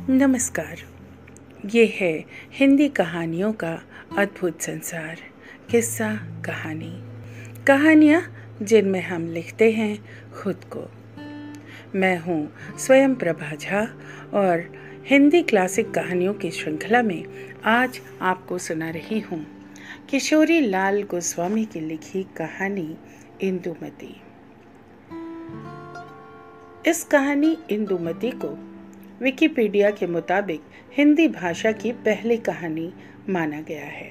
नमस्कार। ये है हिंदी कहानियों का अद्भुत संसार। किस्सा कहानी, कहानियाँ जिनमें हम लिखते हैं खुद को। मैं हूँ स्वयं प्रभा झा और हिंदी क्लासिक कहानियों की श्रृंखला में आज आपको सुना रही हूँ किशोरी लाल गोस्वामी की लिखी कहानी इंदुमती। इस कहानी इंदुमती को विकिपीडिया के मुताबिक हिंदी भाषा की पहली कहानी माना गया है।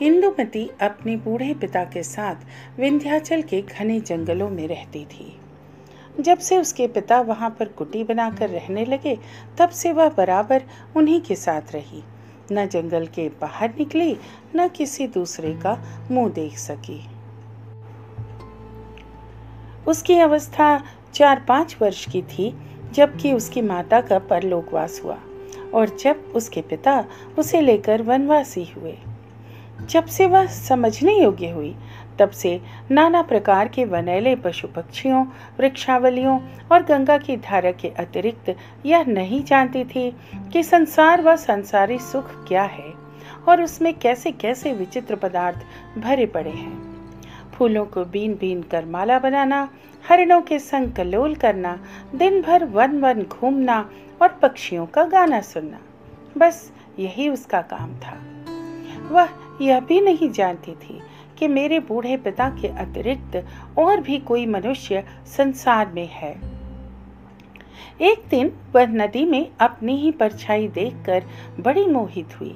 इंदुमती अपने बूढ़े पिता के साथ विंध्याचल के घने जंगलों में रहती थी। जब से उसके पिता वहां पर कुटी बनाकर रहने लगे, तब से वह बराबर उन्हीं के साथ रही। न जंगल के बाहर निकली, न किसी दूसरे का मुंह देख सकी। उसकी अवस्था 4-5 वर्ष की थी जबकि उसकी माता का परलोकवास हुआ और जब उसके पिता उसे लेकर वनवासी हुए। जब से वह समझने योग्य हुई, तब से नाना प्रकार के वनैले पशु पक्षियों, वृक्षावलियों और गंगा की धारा के अतिरिक्त यह नहीं जानती थी कि संसार व संसारी सुख क्या है और उसमें कैसे कैसे विचित्र पदार्थ भरे पड़े हैं। फूलों को बीन बीन कर माला बनाना, हरिणों के संग कलोल करना, दिन भर वन वन घूमना और पक्षियों का गाना सुनना, बस यही उसका काम था। वह यह भी नहीं जानती थी कि मेरे बूढ़े पिता के अतिरिक्त और भी कोई मनुष्य संसार में है। एक दिन वह नदी में अपनी ही परछाई देखकर बड़ी मोहित हुई,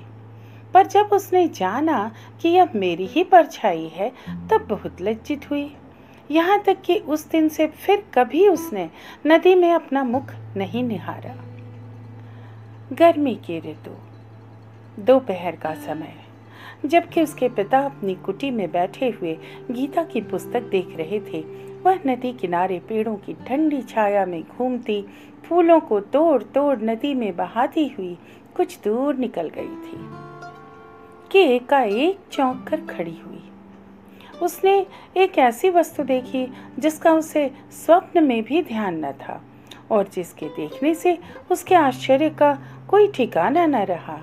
पर जब उसने जाना कि यह मेरी ही परछाई है, तब बहुत लज्जित हुई। यहाँ तक कि उस दिन से फिर कभी उसने नदी में अपना मुख नहीं निहारा। गर्मी की ऋतु, दोपहर का समय, जबकि उसके पिता अपनी कुटी में बैठे हुए गीता की पुस्तक देख रहे थे, वह नदी किनारे पेड़ों की ठंडी छाया में घूमती, फूलों को तोड़ तोड़ नदी में बहाती हुई कुछ दूर निकल गई थी कि एकाएक चौंक कर खड़ी हुई। उसने एक ऐसी वस्तु देखी जिसका उसे स्वप्न में भी ध्यान न था और जिसके देखने से उसके आश्चर्य का कोई ठिकाना न रहा।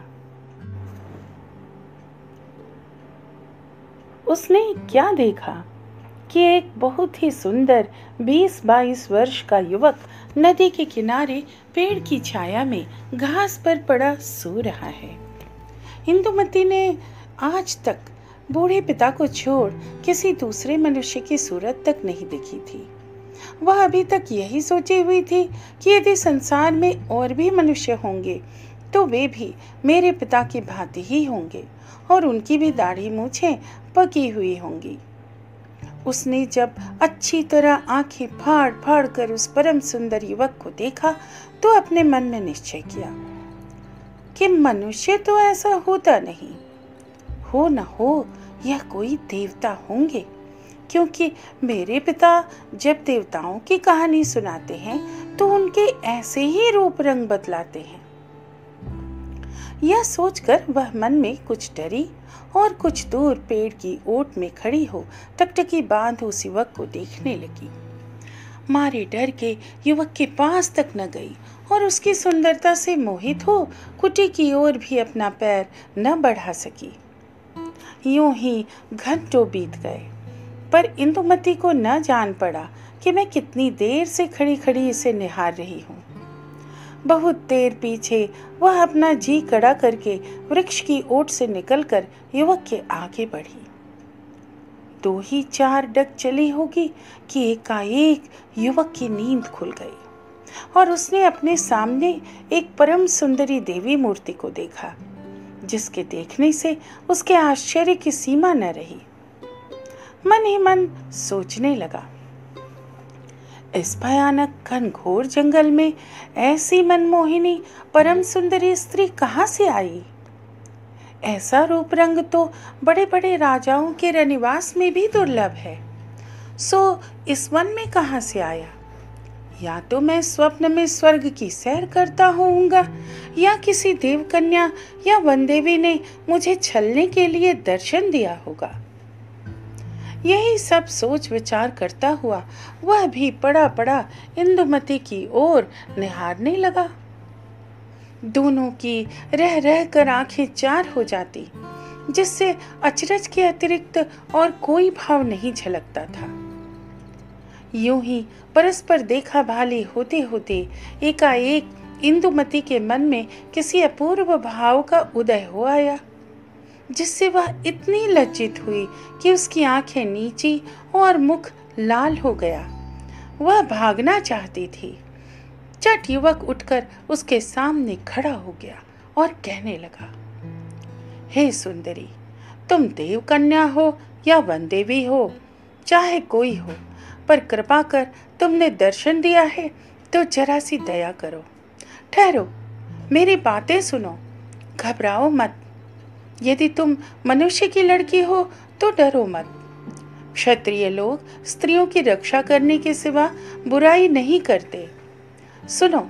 उसने क्या देखा कि एक बहुत ही सुंदर 20-22 वर्ष का युवक नदी के किनारे पेड़ की छाया में घास पर पड़ा सो रहा है। इंदुमती ने आज तक बूढ़े पिता को छोड़ किसी दूसरे मनुष्य की सूरत तक नहीं देखी थी। वह अभी तक यही सोची हुई थी कि यदि संसार में और भी मनुष्य होंगे तो वे भी मेरे पिता की भांति ही होंगे और उनकी भी दाढ़ी मूछें पकी हुई होंगी। उसने जब अच्छी तरह आंखें फाड़ फाड़ कर उस परम सुंदर युवक को देखा तो अपने मन में निश्चय किया कि मनुष्य तो ऐसा होता नहीं, हो न हो यह कोई देवता होंगे, क्योंकि मेरे पिता जब देवताओं की कहानी सुनाते हैं तो उनके ऐसे ही रूप रंग बदलाते हैं। यह सोचकर वह मन में कुछ डरी और कुछ दूर पेड़ की ओट में खड़ी हो टकटकी बांध उस युवक को देखने लगी। मारे डर के युवक के पास तक न गई और उसकी सुंदरता से मोहित हो कुटी की ओर भी अपना पैर न बढ़ा सकी। यूं ही घंटों बीत गए, पर इंदुमती को न जान पड़ा कि मैं कितनी देर से खड़ी खड़ी इसे निहार रही हूँ। बहुत देर पीछे वह अपना जी कड़ा करके वृक्ष की ओट से निकलकर युवक के आगे बढ़ी। 2 ही 4 डग चली होगी कि एकाएक युवक की नींद खुल गई और उसने अपने सामने एक परम सुंदरी देवी मूर्ति को देखा, जिसके देखने से उसके आश्चर्य की सीमा न रही। मन ही मन सोचने लगा, इस भयानक घनघोर जंगल में ऐसी मनमोहिनी परम सुंदरी स्त्री कहाँ से आई? ऐसा रूप रंग तो बड़े बड़े राजाओं के रनिवास में भी दुर्लभ है, सो इस वन में कहाँ से आया? या तो मैं स्वप्न में स्वर्ग की सैर करता होऊंगा या किसी देवकन्या या वनदेवी ने मुझे छलने के लिए दर्शन दिया होगा। यही सब सोच विचार करता हुआ वह भी पड़ा पड़ा इंदुमती की ओर निहारने लगा। दोनों की रह रह कर आंखें चार हो जाती, जिससे अचरज के अतिरिक्त और कोई भाव नहीं झलकता था। यूं ही परस्पर देखा भाली होते होते एकाएक इंदुमती के मन में किसी अपूर्व भाव का उदय हो आया, जिससे वह इतनी लज्जित हुई कि उसकी आंखें नीची और मुख लाल हो गया। वह भागना चाहती थी। चट युवक उठकर उसके सामने खड़ा हो गया और कहने लगा, हे सुंदरी, तुम देव कन्या हो या वन देवी हो, चाहे कोई हो, पर कृपा कर तुमने दर्शन दिया है तो जरा सी दया करो। ठहरो, मेरी बातें सुनो, घबराओ मत। यदि तुम मनुष्य की लड़की हो तो डरो मत। क्षत्रिय लोग स्त्रियों की रक्षा करने के सिवा बुराई नहीं करते। सुनो,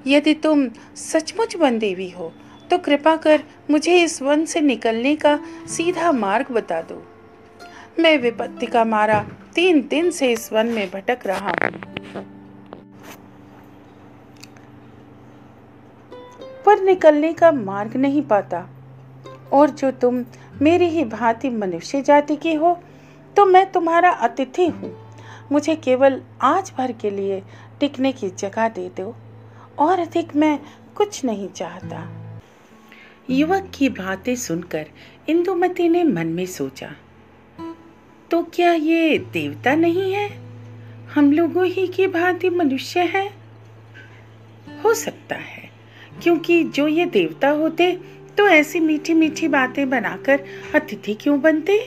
यदि तुम सचमुच वन देवी हो तो कृपा कर मुझे इस वन से निकलने का सीधा मार्ग बता दो। मैं विपत्ति का मारा 3 दिन से इस वन में भटक रहा हूँ, पर निकलने का मार्ग नहीं पाता। और जो तुम मेरी ही भांति मनुष्य जाति की हो तो मैं तुम्हारा अतिथि हूँ। मुझे केवल आज भर के लिए टिकने की जगह दे दो, और अधिक मैं कुछ नहीं चाहता। युवक की बातें सुनकर इंदुमती ने मन में सोचा, तो क्या ये देवता नहीं है? हम लोगों ही की भांति मनुष्य है? हो सकता है, क्योंकि जो ये देवता होते तो ऐसी मीठी मीठी बातें बनाकर अतिथि क्यों बनते?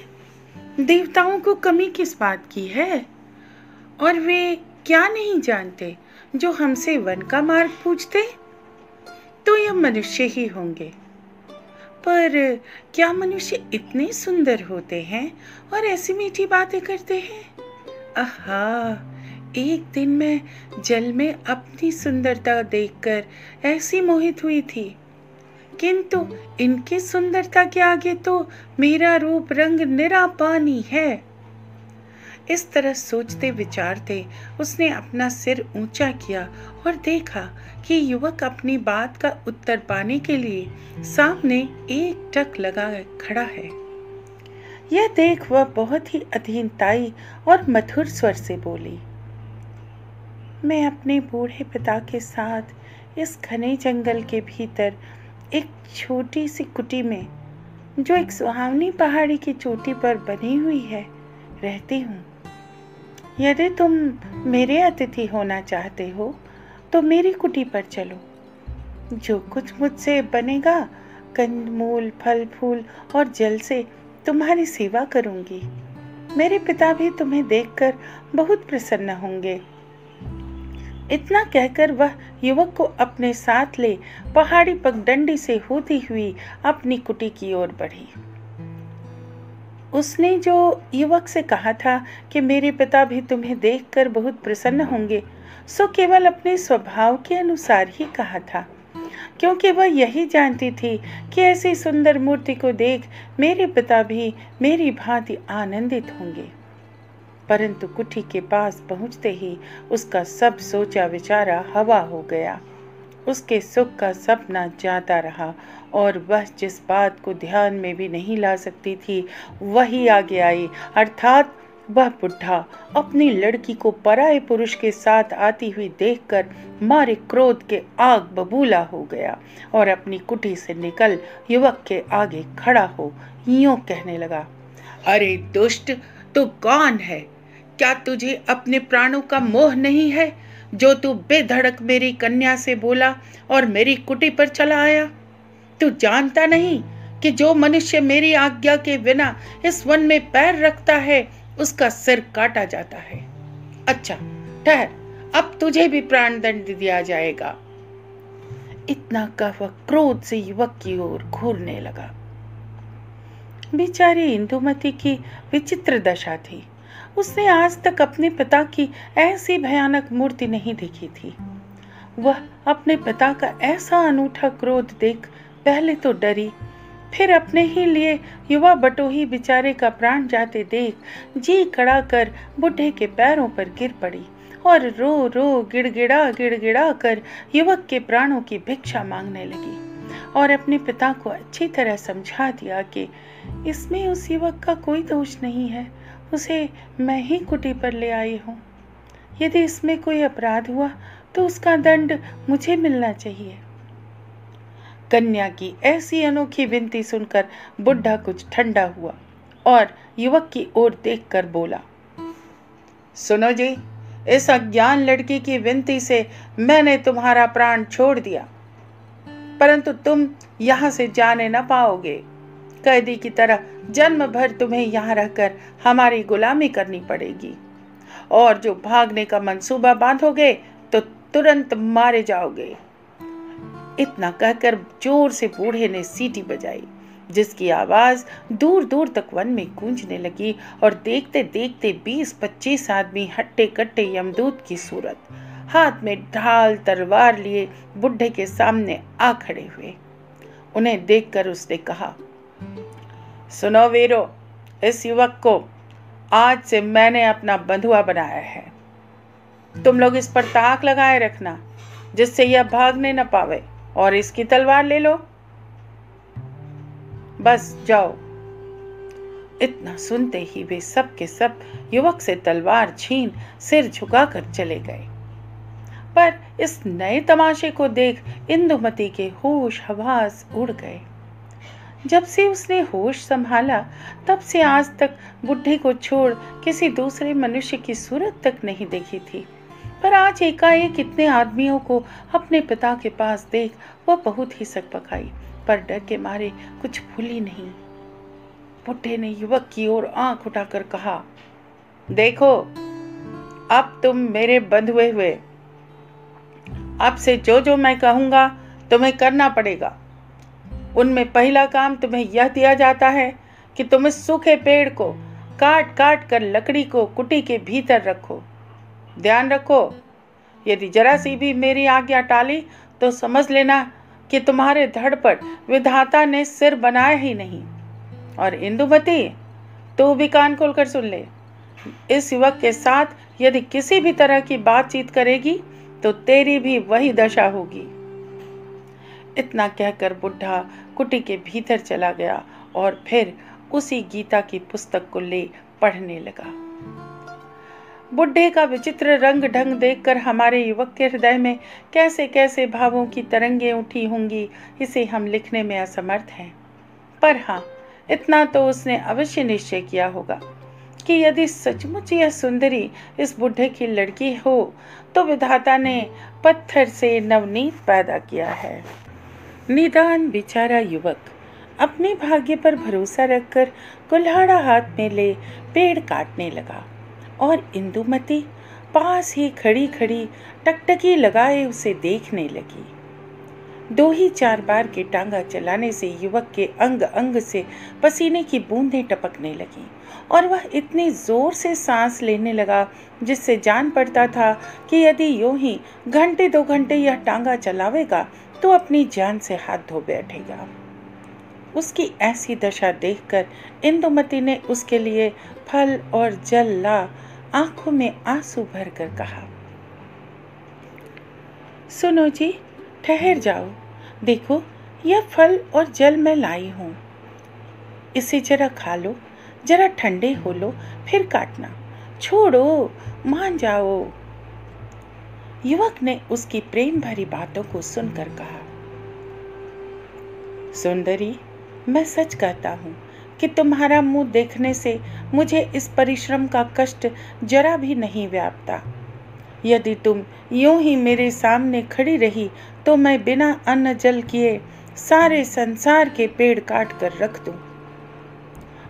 देवताओं को कमी किस बात की है? और वे क्या नहीं जानते जो हमसे वन का मार्ग पूछते? तो यह मनुष्य ही होंगे। पर क्या मनुष्य इतने सुंदर होते हैं और ऐसी मीठी बातें करते हैं? आहा, एक दिन मैं जल में अपनी सुंदरता देखकर ऐसी मोहित हुई थी, किंतु इनकी सुंदरता के आगे तो मेरा रूप रंग निरा पानी है। इस तरह सोचते विचारते उसने अपना सिर ऊंचा किया और देखा कि युवक अपनी बात का उत्तर पाने के लिए सामने एकटक लगा खड़ा है। यह देख वह बहुत ही अधीनताई और मधुर स्वर से बोली, मैं अपने बूढ़े पिता के साथ इस घने जंगल के भीतर एक छोटी सी कुटी में, जो एक सुहावनी पहाड़ी की चोटी पर बनी हुई है, रहती हूँ। यदि तुम मेरे अतिथि होना चाहते हो तो मेरी कुटी पर चलो। जो कुछ मुझसे बनेगा, कंदमूल, फल फूल और जल से तुम्हारी सेवा करूंगी। मेरे पिता भी तुम्हें देखकर बहुत प्रसन्न होंगे। इतना कहकर वह युवक को अपने साथ ले पहाड़ी पगडंडी से होती हुई अपनी कुटी की ओर बढ़ी। उसने जो युवक से कहा था कि मेरे पिता भी तुम्हें देखकर बहुत प्रसन्न होंगे, सो केवल अपने स्वभाव के अनुसार ही कहा था, क्योंकि वह यही जानती थी कि ऐसी सुंदर मूर्ति को देख मेरे पिता भी मेरी भांति आनंदित होंगे। परंतु कुटी के पास पहुंचते ही उसका सब सोचा विचारा हवा हो गया। उसके सुख का सपना जाता रहा और वह जिस बात को ध्यान में भी नहीं ला सकती थी वही आगे आई, अर्थात वह बुढ़ा अपनी लड़की को पराये पुरुष के साथ आती हुई देखकर मारे क्रोध के आग बबूला हो गया और अपनी कुटी से निकल युवक के आगे खड़ा हो यूं कहने लगा, अरे दुष्ट, तू कौन है? क्या तुझे अपने प्राणों का मोह नहीं है जो तू बेधड़क मेरी कन्या से बोला और मेरी कुटी पर चला आया? तू जानता नहीं कि जो मनुष्य मेरी आज्ञा के बिना इस वन में पैर रखता है उसका सिर काटा जाता है। अच्छा ठहर, अब तुझे भी प्राण दंड दिया जाएगा। इतना कह वह क्रोध से युवक की ओर घूरने लगा। बेचारी इंदुमती की विचित्र दशा थी। उसने आज तक अपने पिता की ऐसी भयानक मूर्ति नहीं देखी थी। वह अपने पिता का ऐसा अनूठा क्रोध देख पहले तो डरी, फिर अपने ही लिए युवा बटोही बेचारे का प्राण जाते देख जी कड़ा कर बुढ़े के पैरों पर गिर पड़ी और रो रो गिड़गिड़ा कर युवक के प्राणों की भिक्षा मांगने लगी और अपने पिता को अच्छी तरह समझा दिया कि इसमें उस युवक का कोई दोष नहीं है, उसे मैं ही कुटी पर ले आई हूँ। यदि इसमें कोई अपराध हुआ तो उसका दंड मुझे मिलना चाहिए। कन्या की ऐसी अनोखी विनती सुनकर बुढ़ा कुछ ठंडा हुआ और युवक की ओर देखकर बोला, सुनो जी, इस अज्ञान लड़की की विनती से मैंने तुम्हारा प्राण छोड़ दिया, परंतु तुम यहाँ से जाने न पाओगे। कैदी की तरह जन्म भर तुम्हें यहाँ रहकर हमारी गुलामी करनी पड़ेगी और जो भागने का मंसूबा बांधोगे तो तुरंत मारे जाओगे। इतना कहकर जोर से बूढ़े ने सीटी बजाई, जिसकी आवाज दूर दूर तक वन में गूंजने लगी और देखते देखते 20-25 आदमी हट्टे कट्टे यमदूत की सूरत हाथ में ढाल तलवार लिए बुढ़े के सामने आ खड़े हुए। उन्हें देखकर उसने कहा, सुनो वीरो, इस युवक को आज से मैंने अपना बंधुआ बनाया है। तुम लोग इस पर ताक लगाए रखना जिससे यह भागने न पावे और इसकी तलवार ले लो। बस जाओ। इतना सुनते ही वे सब के सब युवक से तलवार छीन सिर झुकाकर चले गए। पर इस नए तमाशे को देख इंदुमती के होश हवास उड़ गए। जब से उसने होश संभाला तब से आज तक बुढ़े को छोड़ किसी दूसरे मनुष्य की सूरत तक नहीं देखी थी, पर आज एकाएक इतने आदमियों को अपने पिता के पास देख वह बहुत ही सकपकाई, पर डर के मारे कुछ भूली नहीं। बुढ़े ने युवक की ओर आंख उठाकर कहा, देखो, अब तुम मेरे बंधुए हुए, अब से जो जो मैं कहूंगा तुम्हें करना पड़ेगा। उनमें पहला काम तुम्हें यह दिया जाता है कि तुम इस सूखे पेड़ को काट काट कर लकड़ी को कुटी के भीतर रखो। ध्यान रखो, यदि जरा सी भी मेरी आज्ञा टाली तो समझ लेना कि तुम्हारे धड़ पर विधाता ने सिर बनाया ही नहीं। और इंदुमती, तू भी कान खोलकर सुन ले, इस युवक के साथ यदि किसी भी तरह की बातचीत करेगी तो तेरी भी वही दशा होगी। इतना कहकर बुढ़ा कुटी के भीतर चला गया और फिर उसी गीता की पुस्तक को ले पढ़ने लगा। बुढ़े का विचित्र रंग ढंग देखकर हमारे युवक के हृदय में कैसे कैसे भावों की तरंगें उठी होंगी, इसे हम लिखने में असमर्थ हैं। पर हाँ, इतना तो उसने अवश्य निश्चय किया होगा कि यदि सचमुच यह सुंदरी इस बुढ़े की लड़की हो तो विधाता ने पत्थर से नवनीत पैदा किया है। निदान बेचारा युवक अपने भाग्य पर भरोसा रखकर कुल्हाड़ा हाथ में ले पेड़ काटने लगा और इंदुमती पास ही खड़ी खड़ी टकटकी लगाए उसे देखने लगी। 2 ही 4 बार के टांगा चलाने से युवक के अंग अंग से पसीने की बूंदें टपकने लगीं और वह इतनी जोर से सांस लेने लगा जिससे जान पड़ता था कि यदि यूं ही घंटे 2 घंटे यह टांगा चलावेगा तो अपनी जान से हाथ धो बैठेगा। उसकी ऐसी दशा देखकर इंदुमती ने उसके लिए फल और जल ला आंखों में आंसू भरकर कहा, सुनो जी, ठहर जाओ, देखो यह फल और जल मैं लाई हूँ, इसे जरा खा लो, जरा ठंडे हो लो, फिर काटना, छोड़ो, मान जाओ। युवक ने उसकी प्रेम भरी बातों को सुनकर कहा, सुंदरी, मैं सच कहता हूँ कि तुम्हारा मुंह देखने से मुझे इस परिश्रम का कष्ट जरा भी नहीं व्यापता। यदि तुम यूं ही मेरे सामने खड़ी रही तो मैं बिना अन्न जल किए सारे संसार के पेड़ काट कर रख दूं।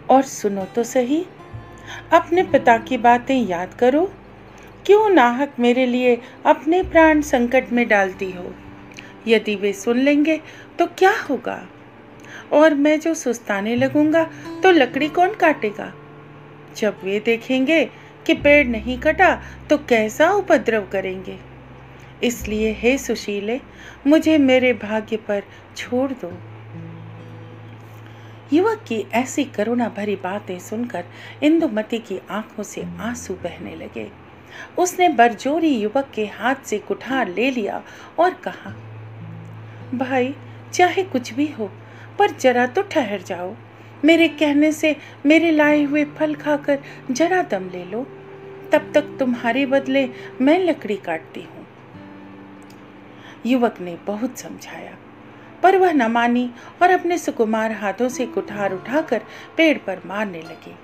और सुनो तो सही, अपने पिता की बातें याद करो, क्यों नाहक मेरे लिए अपने प्राण संकट में डालती हो। यदि वे सुन लेंगे तो क्या होगा, और मैं जो सुस्ताने लगूंगा तो लकड़ी कौन काटेगा। जब वे देखेंगे कि पेड़ नहीं कटा तो कैसा उपद्रव करेंगे। इसलिए हे सुशीले, मुझे मेरे भाग्य पर छोड़ दो। युवक की ऐसी करुणा भरी बातें सुनकर इंदुमती की आंखों से आंसू बहने लगे। उसने बरजोरी युवक के हाथ से कुठार ले लिया और कहा, भाई चाहे कुछ भी हो, पर जरा तो ठहर जाओ। मेरे कहने से मेरे लाए हुए फल खाकर जरा दम ले लो, तब तक तुम्हारे बदले मैं लकड़ी काटती हूँ। युवक ने बहुत समझाया, पर वह न मानी और अपने सुकुमार हाथों से कुठार उठाकर पेड़ पर मारने लगी।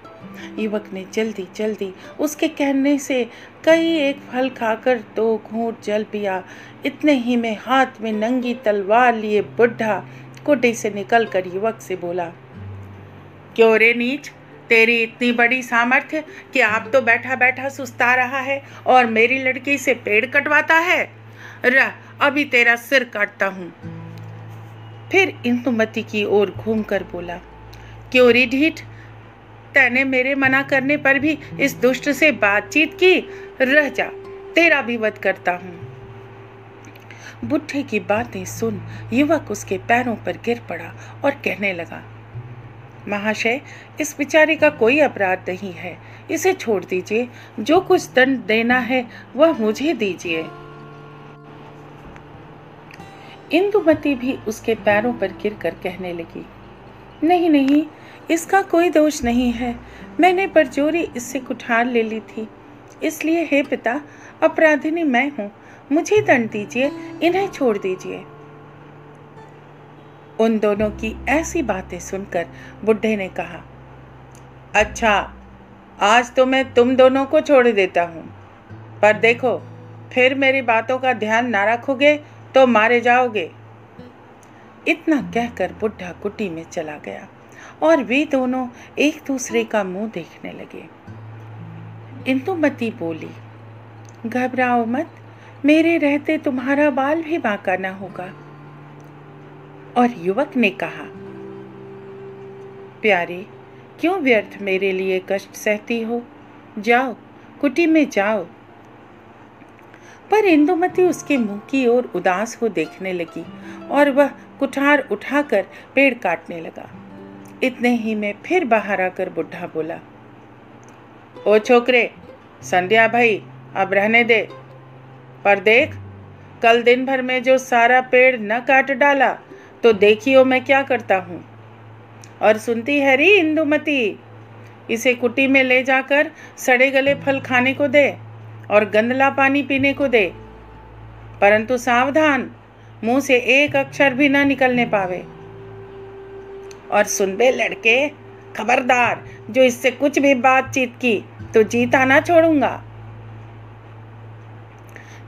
युवक ने जल्दी जल्दी उसके कहने से कई एक फल खाकर 2 घूंट जल पिया। इतने ही में हाथ में नंगी तलवार लिए बुढ़ा कुटी से निकलकर युवक से बोला, क्यों रे नीच, तेरी इतनी बड़ी सामर्थ्य कि आप तो बैठा बैठा सुस्ता रहा है और मेरी लड़की से पेड़ कटवाता है। रह, अभी तेरा सिर काटता हूँ। फिर इंदुमती की ओर घूमकर बोला, क्यों रे ढीठ, तैने मेरे मना करने पर भी इस दुष्ट से बातचीत की। रह जा, तेरा भी वध करता हूँ। बुढ़े की बातें सुन युवक उसके पैरों पर गिर पड़ा और कहने लगा, महाशय, इस बेचारे का कोई अपराध नहीं है, इसे छोड़ दीजिए। जो कुछ दंड देना है वह मुझे दीजिए। इंदुमती भी उसके पैरों पर गिरकर कहने लगी, नहीं नहीं, इसका कोई दोष नहीं है। मैंने बरजोरी इससे कुठार ले ली थी, इसलिए हे पिता, अपराधिनी मैं हूँ। मुझे दंड दीजिए, इन्हें छोड़ दीजिए। उन दोनों की ऐसी बातें सुनकर बुढ़े ने कहा, अच्छा, आज तो मैं तुम दोनों को छोड़ देता हूँ, पर देखो, फिर मेरी बातों का ध्यान ना रखोगे तो मारे जाओगे। इतना कहकर बुढ़ा कुटी में चला गया और वे दोनों एक दूसरे का मुंह देखने लगे। इंदुमती बोली, घबराओ मत, मेरे रहते तुम्हारा बाल भी बांका न होगा। और युवक ने कहा, प्यारे, क्यों व्यर्थ मेरे लिए कष्ट सहती हो? जाओ, कुटी में जाओ। पर इंदुमती उसके मुंह की ओर उदास हो देखने लगी और वह कुठार उठाकर पेड़ काटने लगा। इतने ही में फिर बाहर आकर बुढ़ा बोला, ओ छोकरे, संध्या भाई, अब रहने दे, पर देख, कल दिन भर में जो सारा पेड़ न काट डाला तो देखियो मैं क्या करता हूँ। और सुनती है री इंदुमती, इसे कुटी में ले जाकर सड़े गले फल खाने को दे और गंदला पानी पीने को दे, परंतु सावधान, मुंह से एक अक्षर भी न निकलने पावे। और सुन बे लड़के, खबरदार, जो इससे कुछ भी बातचीत की तो जीता ना छोड़ूंगा।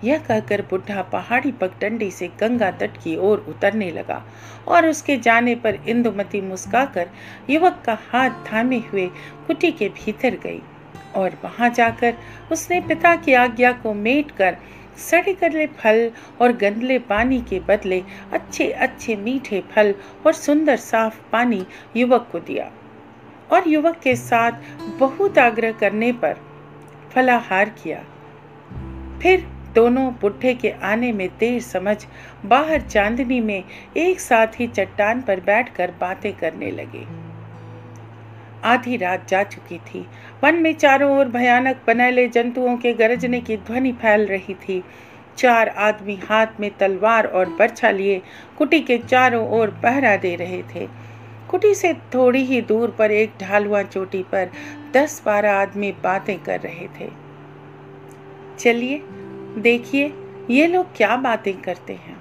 यह कहकर बुढ़ा पहाड़ी पगडंडी से गंगा तट की ओर उतरने लगा और उसके जाने पर इंदुमती मुस्काकर युवक का हाथ थामे हुए कुटी के भीतर गई और वहां जाकर उसने पिता की आज्ञा को मेट कर सड़े गले फल और गंदले पानी के बदले अच्छे अच्छे मीठे फल और सुंदर साफ पानी युवक को दिया और युवक के साथ बहुत आग्रह करने पर फलाहार किया। फिर दोनों बुढ़े के आने में देर समझ बाहर चांदनी में एक साथ ही चट्टान पर बैठकर बातें करने लगे। आधी रात जा चुकी थी। वन में चारों ओर भयानक पनैले जंतुओं के गरजने की ध्वनि फैल रही थी। 4 आदमी हाथ में तलवार और बर्छा लिए कुटी के चारों ओर पहरा दे रहे थे। कुटी से थोड़ी ही दूर पर एक ढालुआ चोटी पर 10-12 आदमी बातें कर रहे थे। चलिए देखिए, ये लोग क्या बातें करते हैं।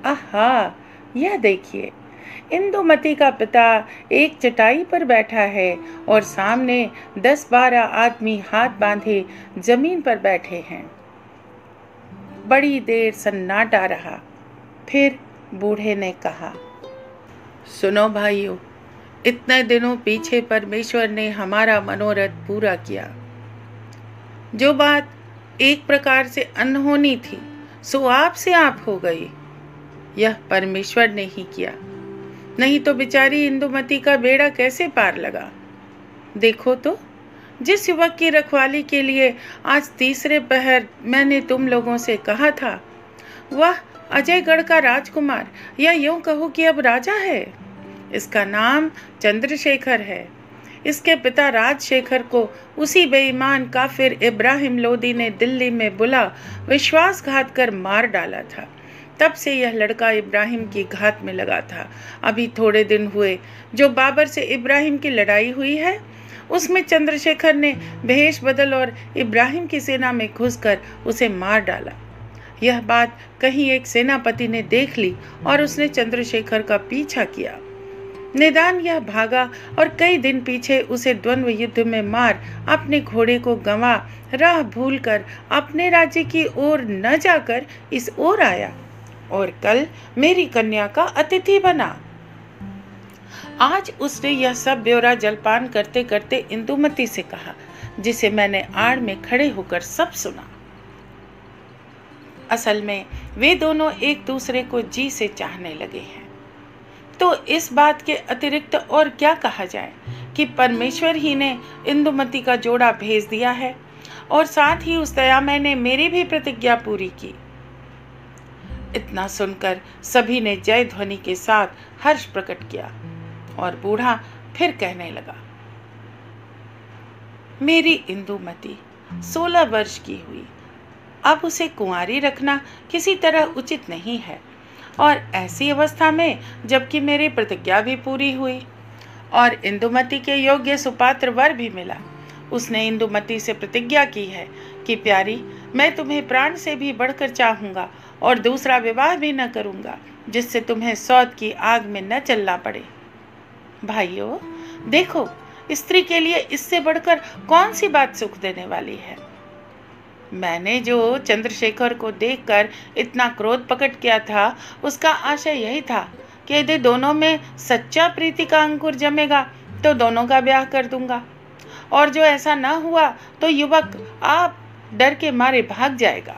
आहा, यह देखिए, इंदुमती का पिता एक चटाई पर बैठा है और सामने 10-12 आदमी हाथ बांधे जमीन पर बैठे हैं। बड़ी देर सन्नाटा रहा। फिर बूढ़े ने कहा, सुनो भाइयों, इतने दिनों पीछे परमेश्वर ने हमारा मनोरथ पूरा किया। जो बात एक प्रकार से अनहोनी थी, सो आपसे आप हो गई। यह परमेश्वर ने ही किया, नहीं तो बेचारी इंदुमती का बेड़ा कैसे पार लगा। देखो तो, जिस युवक की रखवाली के लिए आज तीसरे पहर मैंने तुम लोगों से कहा था, वह अजयगढ़ का राजकुमार, या यूं कहो कि अब राजा है। इसका नाम चंद्रशेखर है। इसके पिता राजशेखर को उसी बेईमान काफिर इब्राहिम लोदी ने दिल्ली में बुला विश्वासघात कर मार डाला था। तब से यह लड़का इब्राहिम की घात में लगा था। अभी थोड़े दिन हुए जो बाबर से इब्राहिम की लड़ाई हुई है, उसमें चंद्रशेखर ने भेष बदल और इब्राहिम की सेना में घुसकर उसे मार डाला। यह बात कहीं एक सेनापति ने देख ली और उसने चंद्रशेखर का पीछा किया। निदान यह भागा और कई दिन पीछे उसे द्वंद्व युद्ध में मार अपने घोड़े को गंवा राह भूलकर अपने राज्य की ओर न जाकर इस ओर आया और कल मेरी कन्या का अतिथि बना। आज उसने यह सब ब्यौरा जलपान करते करते इंदुमती से कहा, जिसे मैंने आड़ में खड़े होकर सब सुना। असल में वे दोनों एक दूसरे को जी से चाहने लगे हैं। तो इस बात के अतिरिक्त और क्या कहा जाए कि परमेश्वर ही ने इंदुमती का जोड़ा भेज दिया है और साथ ही उस दयामय ने मेरी भी प्रतिज्ञा पूरी की। इतना सुनकर सभी ने जय ध्वनि के साथ हर्ष प्रकट किया और बूढ़ा फिर कहने लगा, मेरी इंदुमती 16 वर्ष की हुई। अब उसे कुंवारी रखना किसी तरह उचित नहीं है, और ऐसी अवस्था में जबकि मेरी प्रतिज्ञा भी पूरी हुई और इंदुमती के योग्य सुपात्र वर भी मिला। उसने इंदुमती से प्रतिज्ञा की है कि प्यारी, मैं तुम्हें प्राण से भी बढ़कर चाहूँगा और दूसरा विवाह भी न करूँगा जिससे तुम्हें सौत की आग में न चलना पड़े। भाइयों, देखो, स्त्री के लिए इससे बढ़कर कौन सी बात सुख देने वाली है। मैंने जो चंद्रशेखर को देखकर इतना क्रोध प्रकट किया था, उसका आशय यही था कि यदि दोनों में सच्चा प्रीति का अंकुर जमेगा तो दोनों का ब्याह कर दूंगा, और जो ऐसा न हुआ तो युवक आप डर के मारे भाग जाएगा।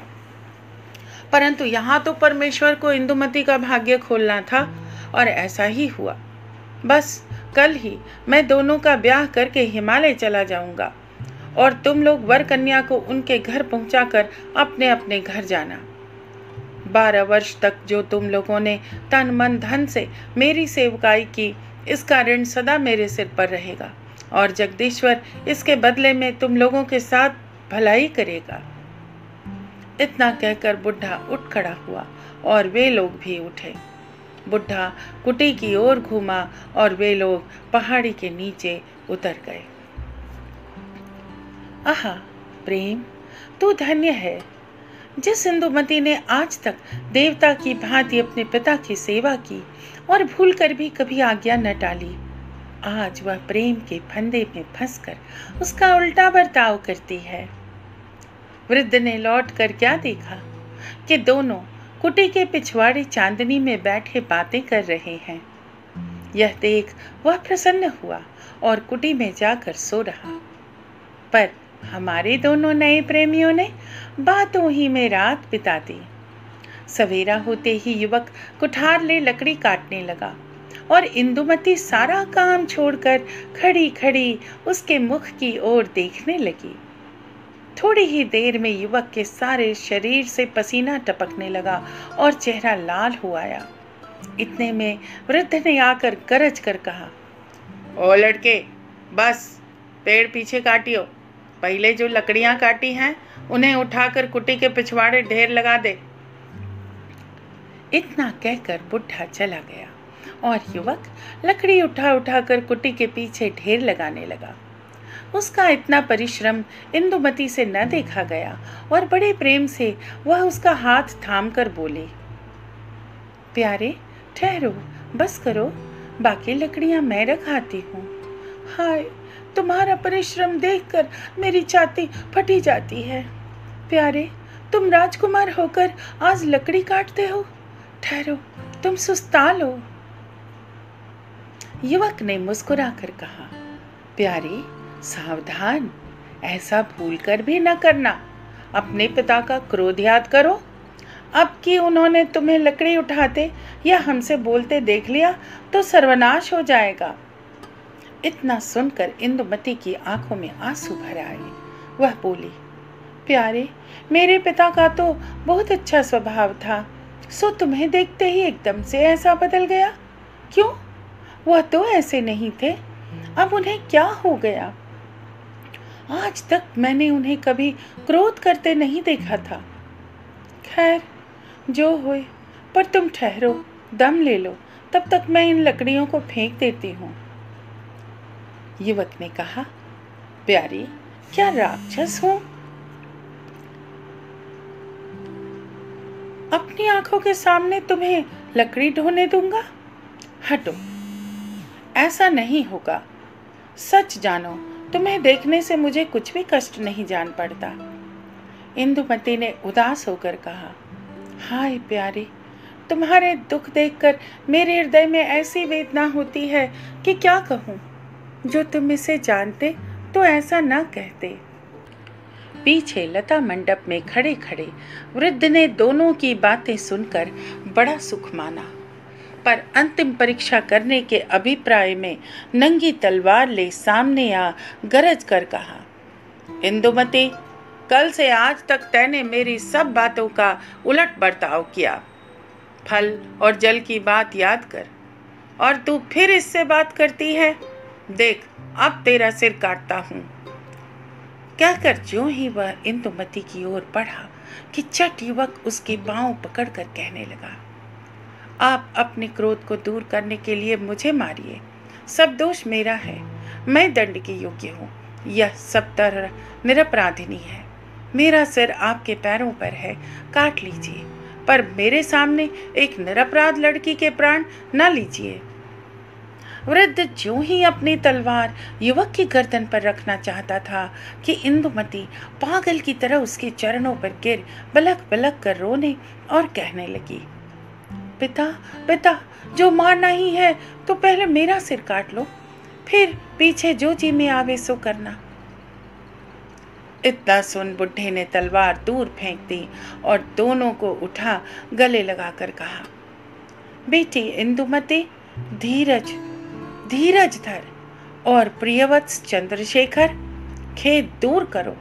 परंतु यहाँ तो परमेश्वर को इंदुमती का भाग्य खोलना था और ऐसा ही हुआ। बस कल ही मैं दोनों का ब्याह करके हिमालय चला जाऊंगा और तुम लोग वर कन्या को उनके घर पहुंचाकर अपने अपने घर जाना। 12 वर्ष तक जो तुम लोगों ने तन मन धन से मेरी सेवकाई की, इसका ऋण सदा मेरे सिर पर रहेगा और जगदीश्वर इसके बदले में तुम लोगों के साथ भलाई करेगा। इतना कहकर बुढ़ा उठ खड़ा हुआ और वे लोग भी उठे। बुढ़ा कुटी की ओर घूमा और वे लोग पहाड़ी के नीचे उतर गए। आहा प्रेम, तू धन्य है। जिस इंदुमती ने आज तक देवता की भांति अपने पिता की सेवा की और भूलकर भी कभी आज्ञा न टाली, आज वह प्रेम के फंदे में फंसकर उसका उल्टा बर्ताव करती है। वृद्ध ने लौटकर क्या देखा कि दोनों कुटी के पिछवाड़े चांदनी में बैठे बातें कर रहे हैं। यह देख वह प्रसन्न हुआ और कुटी में जाकर सो रहा। पर हमारे दोनों नए प्रेमियों ने बातों ही में रात बिता दी। सवेरा होते ही युवक कुठार ले लकड़ी काटने लगा और इंदुमती सारा काम छोड़कर खड़ी खड़ी उसके मुख की ओर देखने लगी। थोड़ी ही देर में युवक के सारे शरीर से पसीना टपकने लगा और चेहरा लाल हो आया। इतने में वृद्ध ने आकर गरज कर कहा, ओ लड़के, बस पेड़ पीछे काटियो। पहले जो लकड़ियां काटी हैं उन्हें उठाकर कुटी के पिछवाड़े ढेर लगा दे। इतना कहकर बुढ़ा चला गया और युवक लकड़ी उठा उठाकर कुटी के पीछे ढेर लगाने लगा। उसका इतना परिश्रम इंदुमती से न देखा गया और बड़े प्रेम से वह उसका हाथ थाम कर बोली, प्यारे ठहरो, बस करो, बाकी लकड़ियां मैं रखाती हूँ। हाय, तुम्हारा परिश्रम देखकर मेरी छाती फटी जाती है। प्यारे, तुम राजकुमार होकर आज लकड़ी काटते हो, ठहरो, तुम सुस्ता लो। युवक ने मुस्कुरा कर कहा, प्यारी सावधान, ऐसा भूलकर भी न करना। अपने पिता का क्रोध याद करो। अब कि उन्होंने तुम्हें लकड़ी उठाते या हमसे बोलते देख लिया तो सर्वनाश हो जाएगा। इतना सुनकर इंदुमती की आंखों में आंसू भर आए। वह बोली, प्यारे, मेरे पिता का तो बहुत अच्छा स्वभाव था, सो तुम्हें देखते ही एकदम से ऐसा बदल गया। क्यों? वह तो ऐसे नहीं थे, अब उन्हें क्या हो गया? आज तक मैंने उन्हें कभी क्रोध करते नहीं देखा था। खैर, जो होए, पर तुम ठहरो, दम ले लो, तब तक मैं इन लकड़ियों को फेंक देती हूँ। युवक ने कहा, प्यारी, क्या राक्षस हूं? अपनी आंखों के सामने तुम्हें लकड़ी ढोने दूंगा? हटो, ऐसा नहीं होगा। सच जानो, तुम्हें देखने से मुझे कुछ भी कष्ट नहीं जान पड़ता। इंदुमती ने उदास होकर कहा, हाय प्यारी, तुम्हारे दुख देखकर मेरे हृदय में ऐसी वेदना होती है कि क्या कहूँ। जो तुम इसे जानते तो ऐसा न कहते। पीछे लता मंडप में खड़े खड़े वृद्ध ने दोनों की बातें सुनकर बड़ा सुख माना, पर अंतिम परीक्षा करने के अभिप्राय में नंगी तलवार ले सामने आ गरज कर कहा, इंदुमती, कल से आज तक तैने मेरी सब बातों का उलट बर्ताव किया। फल और जल की बात याद कर, और तू फिर इससे बात करती है। देख, अब तेरा सिर काटता हूँ। कहकर ज्यों ही वह इंदुमती की ओर बढ़ा कि चट युवक उसके पांव पकड़कर कहने लगा, आप अपने क्रोध को दूर करने के लिए मुझे मारिए, सब दोष मेरा है, मैं दंड के योग्य हूँ। यह सब तरह निरपराधिनी है, मेरा सिर आपके पैरों पर है, काट लीजिए, पर मेरे सामने एक निरपराध लड़की के प्राण न लीजिए। वृद्ध ज्यों ही अपनी तलवार युवक की गर्दन पर रखना चाहता था कि इंदुमती पागल की तरह उसके चरणों पर गिर बलक बलक कर रोने और कहने लगी, पिता, पिता, जो मारना ही है तो पहले मेरा सिर काट लो, फिर पीछे जो जी में आवे सो करना। इतना सुन बुढ़े ने तलवार दूर फेंक दी और दोनों को उठा गले लगाकर कहा, बेटी इंदुमती, धीरज धीरज धर, और प्रियवत्स चंद्रशेखर, खेद दूर करो।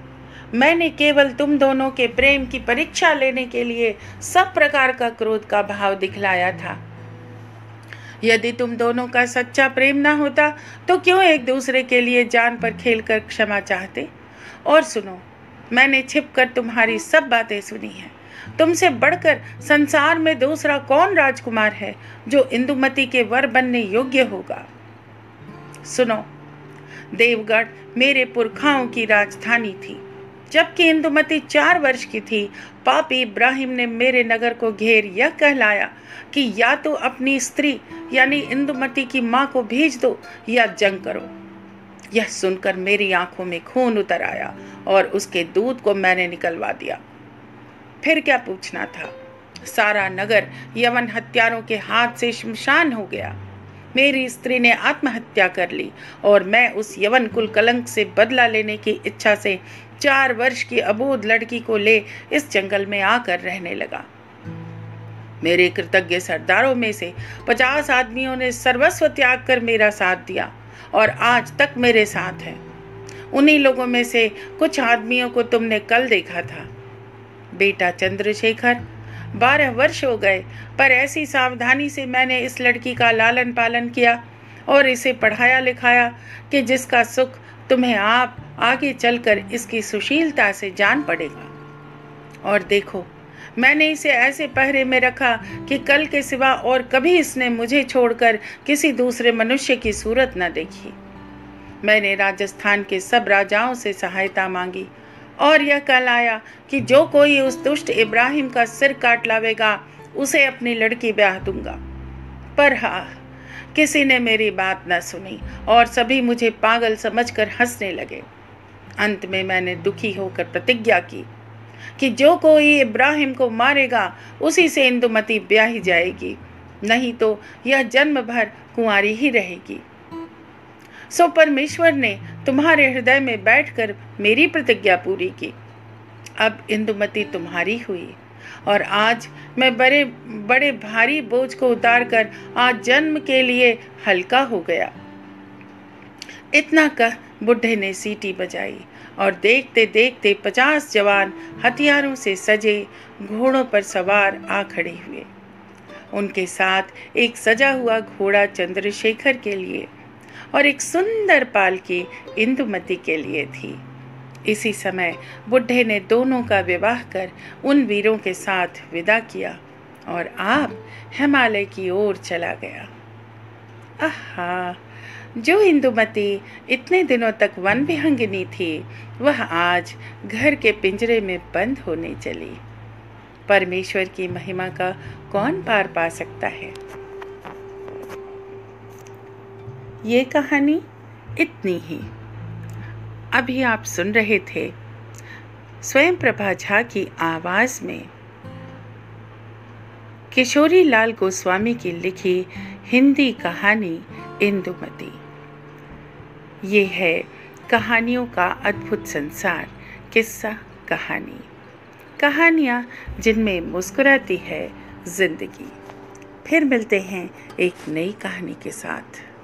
मैंने केवल तुम दोनों के प्रेम की परीक्षा लेने के लिए सब प्रकार का क्रोध का भाव दिखलाया था। यदि तुम दोनों का सच्चा प्रेम ना होता तो क्यों एक दूसरे के लिए जान पर खेलकर क्षमा चाहते। और सुनो, मैंने छिपकर तुम्हारी सब बातें सुनी हैं। तुमसे बढ़कर संसार में दूसरा कौन राजकुमार है जो इंदुमती के वर बनने योग्य होगा। सुनो, देवगढ़ मेरे पुरखाओं की राजधानी थी। जबकि इंदुमती 4 वर्ष की थी, पापी इब्राहिम ने मेरे नगर को घेर यह कहलाया कि या तो अपनी स्त्री यानी इंदुमती की माँ को भेज दो या जंग करो। यह सुनकर मेरी आंखों में खून उतर आया और उसके दूध को मैंने निकलवा दिया। फिर क्या पूछना था। सारा नगर यवन हत्यारों के हाथ से शमशान हो गया। मेरी स्त्री ने आत्महत्या कर ली और मैं उस यवन कुल कलंक से बदला लेने की इच्छा से 4 वर्ष की अबोध लड़की को ले इस जंगल में आकर रहने लगा। मेरे कृतज्ञ सरदारों में से 50 आदमियों ने सर्वस्व त्याग कर मेरा साथ दिया और आज तक मेरे साथ हैं। उन्हीं लोगों में से कुछ आदमियों को तुमने कल देखा था। बेटा चंद्रशेखर, 12 वर्ष हो गए, पर ऐसी सावधानी से मैंने इस लड़की का लालन पालन किया और इसे पढ़ाया लिखाया कि जिसका सुख तुम्हें आप आगे चलकर इसकी सुशीलता से जान पड़ेगा। और देखो, मैंने इसे ऐसे पहरे में रखा कि कल के सिवा और कभी इसने मुझे छोड़कर किसी दूसरे मनुष्य की सूरत न देखी। मैंने राजस्थान के सब राजाओं से सहायता मांगी और यह कहलाया कि जो कोई उस दुष्ट इब्राहिम का सिर काट लावेगा उसे अपनी लड़की ब्याह दूंगा। पर हाँ, किसी ने मेरी बात न सुनी और सभी मुझे पागल समझकर हंसने लगे। अंत में मैंने दुखी होकर प्रतिज्ञा की कि जो कोई इब्राहिम को मारेगा उसी से इंदुमती ब्याही जाएगी, नहीं तो यह जन्म भर कुंवारी ही रहेगी। सो परमेश्वर ने तुम्हारे हृदय में बैठकर मेरी प्रतिज्ञा पूरी की। अब इंदुमती तुम्हारी हुई और आज मैं बड़े भारी बोझ को उतारकर आज जन्म के लिए हल्का हो गया। इतना कह बुढ़े ने सीटी बजाई और देखते देखते 50 जवान हथियारों से सजे घोड़ों पर सवार आ खड़े हुए। उनके साथ एक सजा हुआ घोड़ा चंद्रशेखर के लिए और एक सुंदर पालकी इंदुमती के लिए थी। इसी समय बुढ़े ने दोनों का विवाह कर उन वीरों के साथ विदा किया और आप हिमालय की ओर चला गया। आहा, जो इंदुमती इतने दिनों तक वन विहंगिनी थी, वह आज घर के पिंजरे में बंद होने चली। परमेश्वर की महिमा का कौन पार पा सकता है। ये कहानी इतनी ही। अभी आप सुन रहे थे स्वयं प्रभा झा की आवाज में किशोरी लाल गोस्वामी की लिखी हिंदी कहानी इंदुमती। ये है कहानियों का अद्भुत संसार, किस्सा कहानी, कहानियाँ जिनमें मुस्कुराती है जिंदगी। फिर मिलते हैं एक नई कहानी के साथ।